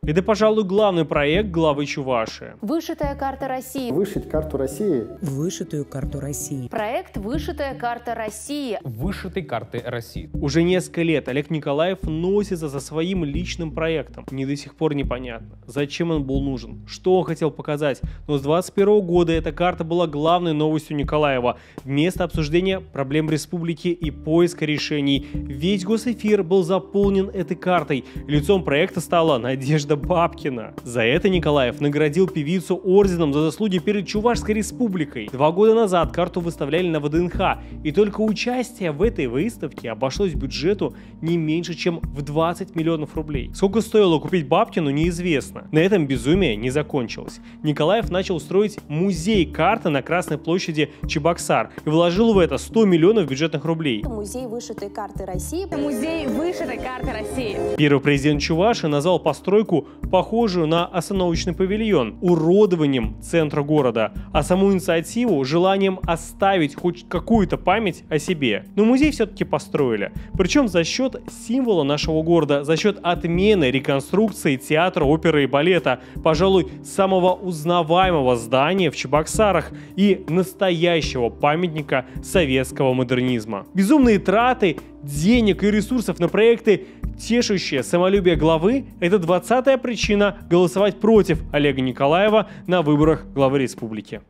Это, пожалуй, главный проект главы Чувашии. Вышитая карта России. Вышить карту России. Вышитую карту России. Проект «Вышитая карта России». Вышитой карты России. Уже несколько лет Олег Николаев носится за своим личным проектом. Мне до сих пор непонятно, зачем он был нужен, что он хотел показать. Но с 2021 года эта карта была главной новостью Николаева. Вместо обсуждения проблем республики и поиска решений, весь госэфир был заполнен этой картой. Лицом проекта стала Надежда Бабкина. За это Николаев наградил певицу орденом за заслуги перед Чувашской республикой. 2 года назад карту выставляли на ВДНХ, и только участие в этой выставке обошлось бюджету не меньше, чем в 20 миллионов рублей. Сколько стоило купить Бабкину, неизвестно. На этом безумие не закончилось. Николаев начал строить музей карты на Красной площади Чебоксар и вложил в это 100 миллионов бюджетных рублей. Музей вышитой карты России. Музей вышитой карты России. Первый президент Чувашии назвал постройку похожую на остановочный павильон уродованием центра города, а саму инициативу желанием оставить хоть какую-то память о себе. Но музей все-таки построили. Причем за счет символа нашего города, за счет отмены реконструкции театра, оперы и балета, пожалуй, самого узнаваемого здания в Чебоксарах и настоящего памятника советского модернизма. Безумные траты денег и ресурсов на проекты, тешащие самолюбие главы, это 20-я причина голосовать против Олега Николаева на выборах главы республики.